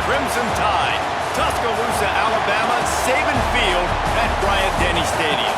Crimson Tide, Tuscaloosa, Alabama, Saban Field at Bryant-Denny Stadium.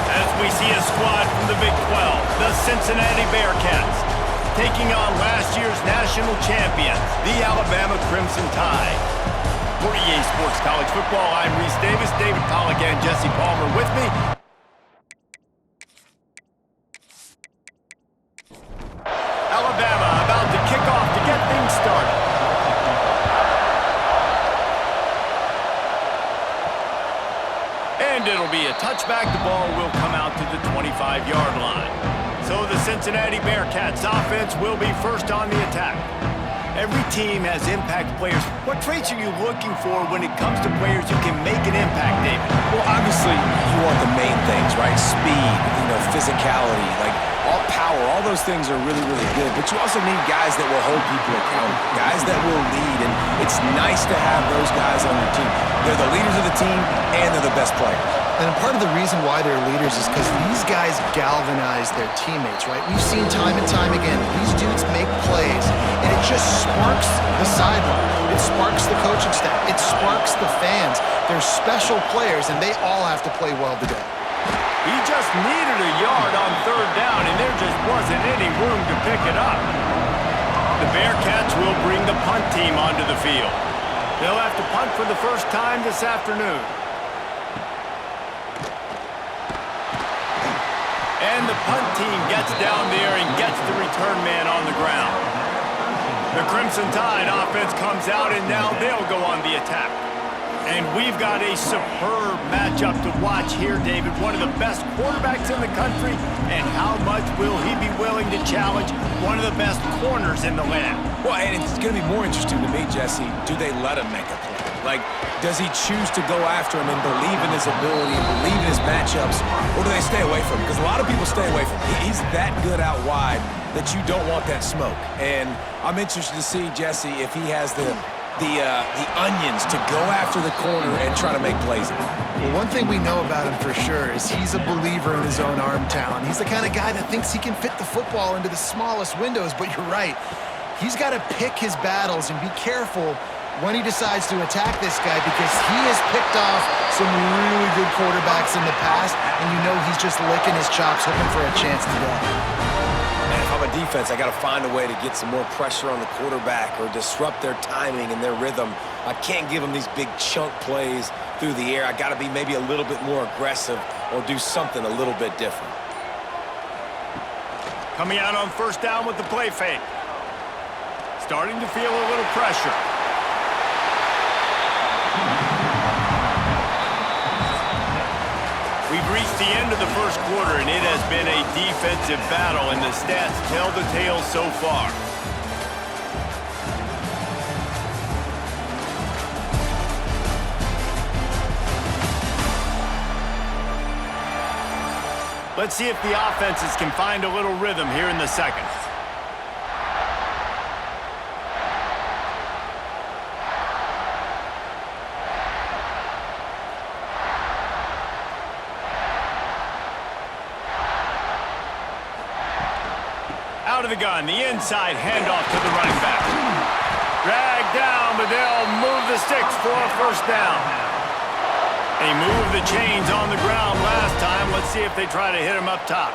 As we see a squad from the Big 12, the Cincinnati Bearcats, taking on last year's national champions, the Alabama Crimson Tide. For EA Sports College Football, I'm Reese Davis, David Pollack, and Jesse Palmer with me. Alabama about to kick off to get things started. And it'll be a touchback. The ball will come out to the 25-yard line. So the Cincinnati Bearcats offense will be first on the attack. Every team has impact players. What traits are you looking for when it comes to players who can make an impact, David? Well, obviously, you want the main things, right? Speed, physicality, all power, all those things are really, really good. But you also need guys that will hold people accountable, guys that will lead, and it's nice to have those guys on your team. They're the leaders of the team, and they're the best players. And part of the reason why they're leaders is because these guys galvanize their teammates, right? We've seen time and time again, these dudes make plays, and it just sparks the sideline. It sparks the coaching staff. It sparks the fans. They're special players, and they all have to play well today. He just needed a yard on third down, and there just wasn't any room to pick it up. The Bearcats will bring the punt team onto the field. They'll have to punt for the first time this afternoon. And the punt team gets down there and gets the return man on the ground. The Crimson Tide offense comes out, and now they'll go on the attack. And we've got a superb matchup to watch here, David. One of the best quarterbacks in the country, and how much will he be willing to challenge one of the best corners in the land? Well, and it's going to be more interesting to me, Jesse, do they let him make a play? Does he choose to go after him and believe in his ability and believe in his matchups, or do they stay away from him? Because a lot of people stay away from him. He's that good out wide that you don't want that smoke. And I'm interested to see, Jesse, if he has the onions to go after the corner and try to make plays. Well, one thing we know about him for sure is he's a believer in his own arm talent. He's the kind of guy that thinks he can fit the football into the smallest windows, but you're right. He's got to pick his battles and be careful when he decides to attack this guy, because he has picked off some really good quarterbacks in the past, and he's just licking his chops, hoping for a chance today. Man, if I'm a defense, I got to find a way to get some more pressure on the quarterback or disrupt their timing and their rhythm. I can't give them these big chunk plays through the air. I got to be maybe a little bit more aggressive or do something a little bit different. Coming out on first down with the play fake. Starting to feel a little pressure. We've reached the end of the first quarter, and it has been a defensive battle, and the stats tell the tale so far. Let's see if the offenses can find a little rhythm here in the second. Out of the gun, the inside handoff to the running back. Dragged down, but they'll move the sticks for a first down. They moved the chains on the ground last time. Let's see if they try to hit him up top.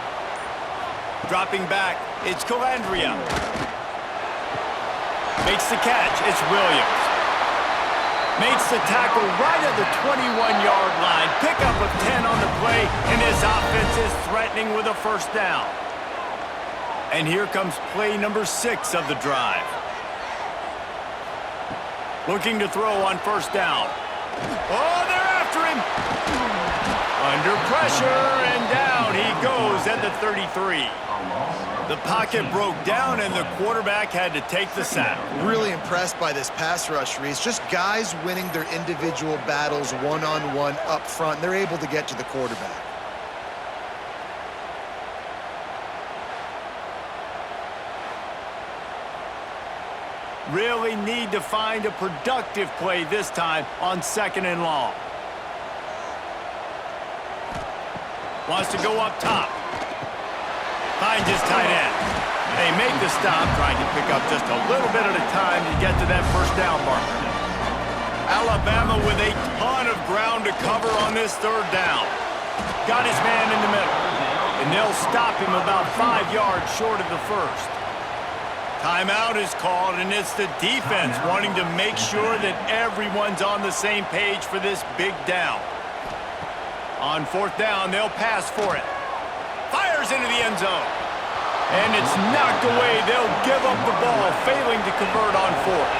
Dropping back, it's Calandria. Makes the catch, it's Williams. Makes the tackle right at the 21-yard line. Pickup of 10 on the play, and this offense is threatening with a first down. And here comes play number 6 of the drive. Looking to throw on first down. Oh, they're after him. Under pressure, and down he goes at the 33. The pocket broke down, and the quarterback had to take the sack. Really impressed by this pass rush, Reese. Just guys winning their individual battles one-on-one up front. They're able to get to the quarterback. Really need to find a productive play this time on second and long. Wants to go up top. Finds his tight end. They make the stop, trying to pick up just a little bit at a time to get to that first down marker. Alabama with a ton of ground to cover on this third down. Got his man in the middle, and they'll stop him about 5 yards short of the first. Timeout is called, and it's the defense wanting to make sure that everyone's on the same page for this big down. On fourth down, they'll pass for it. Fires into the end zone. And it's knocked away. They'll give up the ball, failing to convert on fourth.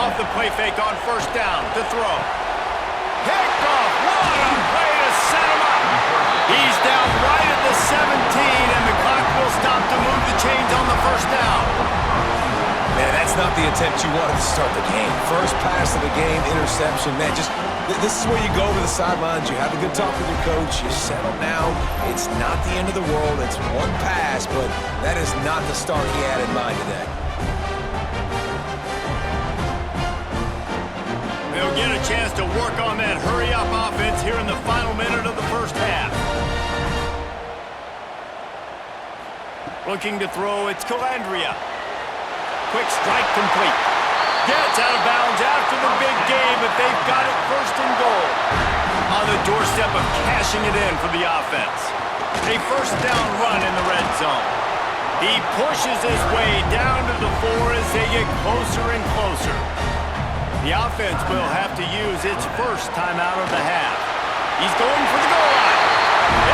Off the play fake on first down to throw. Picked off. What a play to set him up. He's down right at the 17, and the clock will stop to move the chains on the first down. Man, that's not the attempt you wanted to start the game. First pass of the game, interception. Man, this is where you go to the sidelines. You have a good talk with your coach. You settle down. It's not the end of the world. It's one pass, but that is not the start he had in mind today. They'll get a chance to work on that hurry-up offense here in the final minute of the first half. Looking to throw, it's Calandria. Quick strike complete. Gets out of bounds after the big game, but they've got it first and goal. On the doorstep of cashing it in for the offense. A first down run in the red zone. He pushes his way down to the 4 as they get closer and closer. The offense will have to use its first timeout of the half. He's going for the goal line.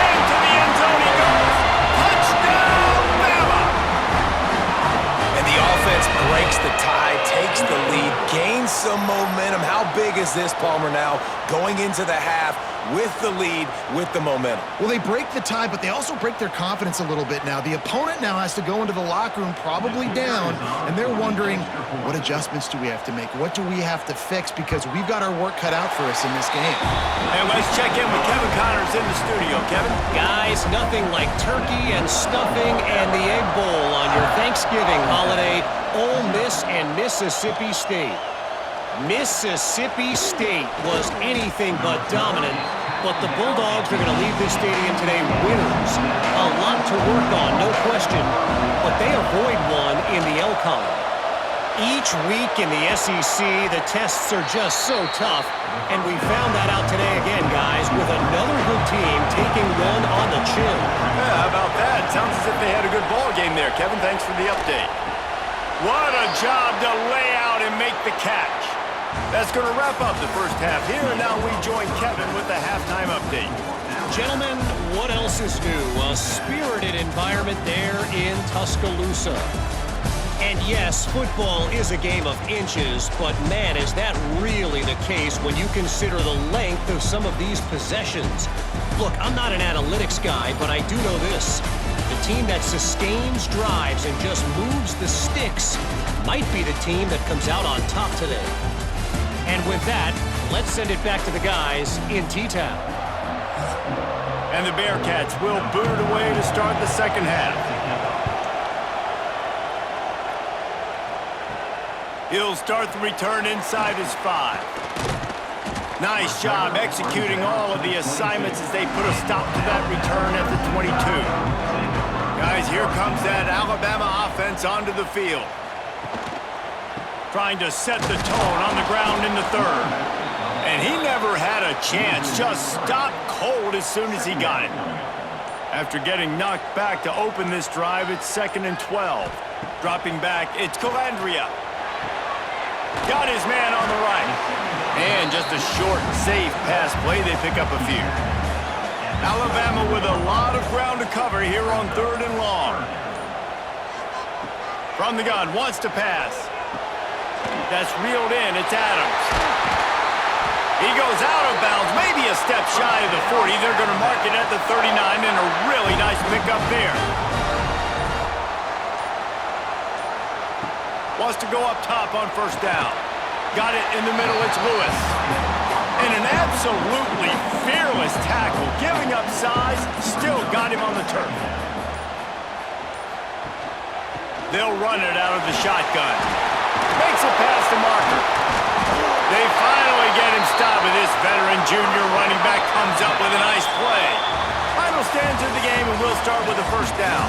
Into the end zone he goes. Touchdown, Bama! And the offense breaks the tie, takes the lead, gains some momentum. How big is this, Palmer, now going into the half with the lead, with the momentum? Well, they break the tie, but they also break their confidence a little bit now. The opponent now has to go into the locker room probably down, and they're wondering, what adjustments do we have to make? What do we have to fix? Because we've got our work cut out for us in this game. And let's check in with Kevin Connors in the studio. Kevin? Guys, nothing like turkey and stuffing and the Egg Bowl on your Thanksgiving holiday. Ole Miss and Mississippi State. Mississippi State was anything but dominant, but the Bulldogs are going to leave this stadium today winners. A lot to work on, no question, but they avoid one in the L column. Each week in the SEC, the tests are just so tough, and we found that out today again, guys, with another good team taking one on the chin. Yeah, how about that? Sounds as if they had a good ball game there. Kevin, thanks for the update. What a job to lay out and make the catch. That's going to wrap up the first half here, and now we join Kevin with the halftime update. Gentlemen, what else is new? A spirited environment there in Tuscaloosa. And yes, football is a game of inches, but man, is that really the case when you consider the length of some of these possessions. Look, I'm not an analytics guy, but I do know this. The team that sustains drives and just moves the sticks might be the team that comes out on top today. And with that, let's send it back to the guys in T-Town. And the Bearcats will boot it away to start the second half. He'll start the return inside his 5. Nice job executing all of the assignments as they put a stop to that return at the 22. Guys, here comes that Alabama offense onto the field. Trying to set the tone on the ground in the third. And he never had a chance, just stopped cold as soon as he got it. After getting knocked back to open this drive, it's 2nd and 12. Dropping back, it's Calandria. Got his man on the right. And just a short, safe pass play, they pick up a few. Alabama with a lot of ground to cover here on 3rd and long. From the gun, wants to pass. That's reeled in, it's Adams. He goes out of bounds, maybe a step shy of the 40. They're going to mark it at the 39, and a really nice pickup there. Wants to go up top on first down. Got it in the middle, it's Lewis. And an absolutely fearless tackle, giving up size, still got him on the turf. They'll run it out of the shotgun. Makes a pass to Marker. They finally get him stopped, but this veteran junior running back comes up with a nice play. Final stands of the game, and we'll start with the first down.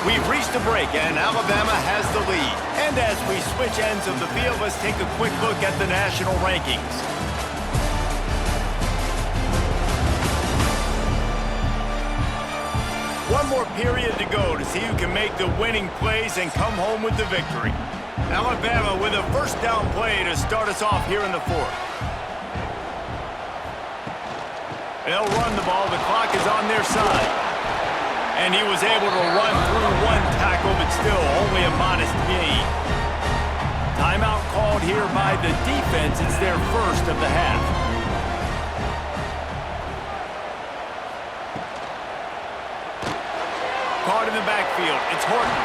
We've reached a break, and Alabama has the lead. And as we switch ends of the field, let's take a quick look at the national rankings. One more period to go to see who can make the winning plays and come home with the victory. Alabama with a first down play to start us off here in the fourth. They'll run the ball. The clock is on their side. And he was able to run through one tackle, but still only a modest gain. Timeout called here by the defense. It's their first of the half. Caught in the backfield. It's Horton.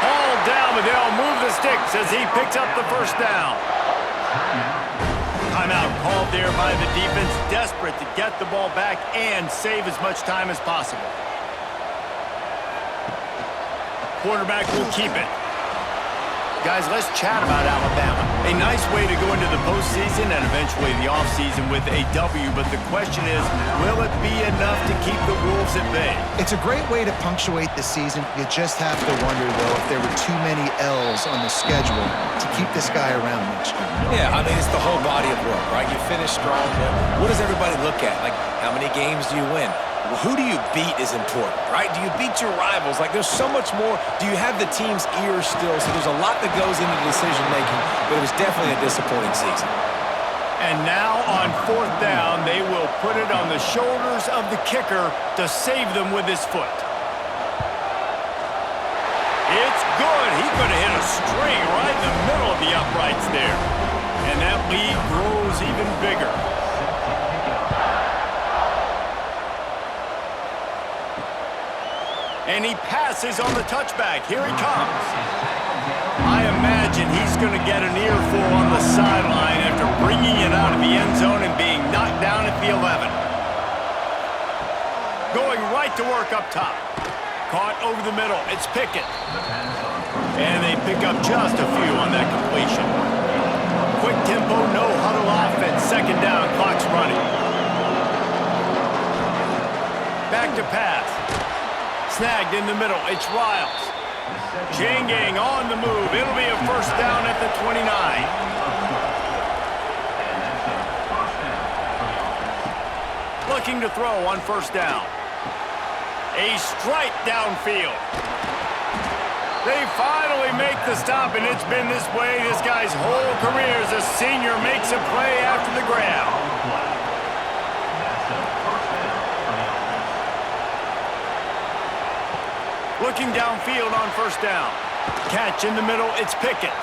Hauled down, but they'll move the sticks as he picks up the first down. Timeout called there by the defense, desperate to get the ball back and save as much time as possible. Quarterback will keep it. Guys, let's chat about Alabama. A nice way to go into the postseason and eventually the offseason with a W, but the question is, will it be enough to keep the Wolves at bay? It's a great way to punctuate the season. You just have to wonder, though, if there were too many L's on the schedule to keep this guy around much. Yeah, I mean, it's the whole body of work, right? You finish strong, but what does everybody look at? Like, how many games do you win? Who do you beat is important, right? Do you beat your rivals? Like, there's so much more. Do you have the team's ears still? So there's a lot that goes into decision-making, but it was definitely a disappointing season. And now on fourth down, they will put it on the shoulders of the kicker to save them with his foot. It's good. He could have hit a string right in the middle of the uprights there. And that lead grows even bigger. And he passes on the touchback. Here he comes. I imagine he's going to get an earful on the sideline after bringing it out of the end zone and being knocked down at the 11. Going right to work up top. Caught over the middle. It's Pickett. And they pick up just a few on that completion. Quick tempo, no huddle offense. Second down, clock's running. Back to pass. Snagged in the middle. It's Riles. Changing on the move. It'll be a first down at the 29. Looking to throw on first down. A strike downfield. They finally make the stop, and it's been this way this guy's whole career as a senior makes a play after the grab. Looking downfield on first down. Catch in the middle, it's Pickett.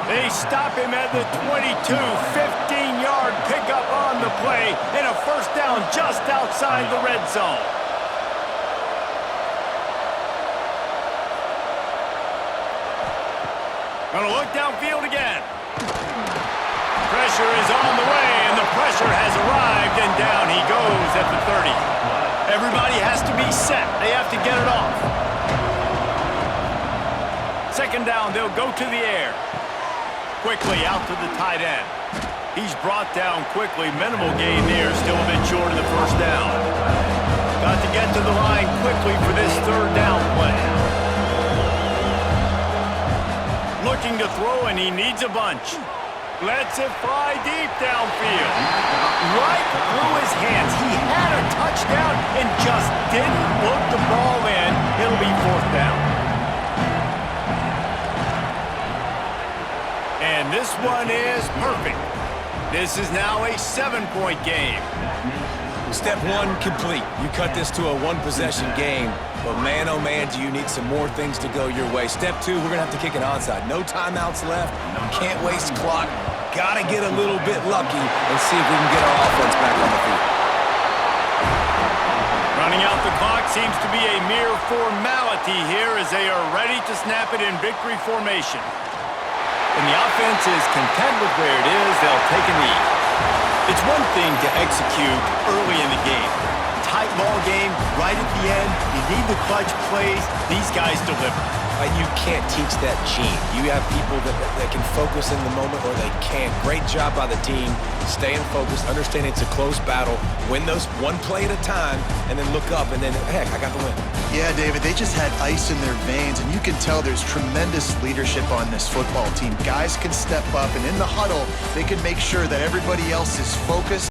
They stop him at the 22, 15-yard pickup on the play, and a first down just outside the red zone. Gonna look downfield again. Pressure is on the way, and the pressure has arrived, and down he goes at the 30. Everybody has to be set. They have to get it off. Second down, they'll go to the air. Quickly out to the tight end. He's brought down quickly. Minimal gain there, still a bit short of the first down. Got to get to the line quickly for this third down play. Looking to throw, and he needs a bunch. Lets it fly deep downfield. Right through his hands. He had a touchdown and just didn't look the ball in. It'll be fourth down. And this one is perfect. This is now a 7-point game. Step one, complete. You cut this to a one-possession game, but man, oh man, do you need some more things to go your way. Step two, we're going to have to kick an onside. No timeouts left. Can't waste clock. Got to get a little bit lucky and see if we can get our offense back on the field. Running out the clock seems to be a mere formality here as they are ready to snap it in victory formation. When the offense is content with where it is, they'll take a knee. It's one thing to execute early in the game. Tight ball game, right at the end, you need the clutch plays. These guys deliver. And you can't teach that gene. You have people that can focus in the moment or they can't. Great job by the team, staying focused, understanding it's a close battle, win those one play at a time, and then look up, and then, heck, I got the win. Yeah, David, they just had ice in their veins, and you can tell there's tremendous leadership on this football team. Guys can step up, and in the huddle, they can make sure that everybody else is focused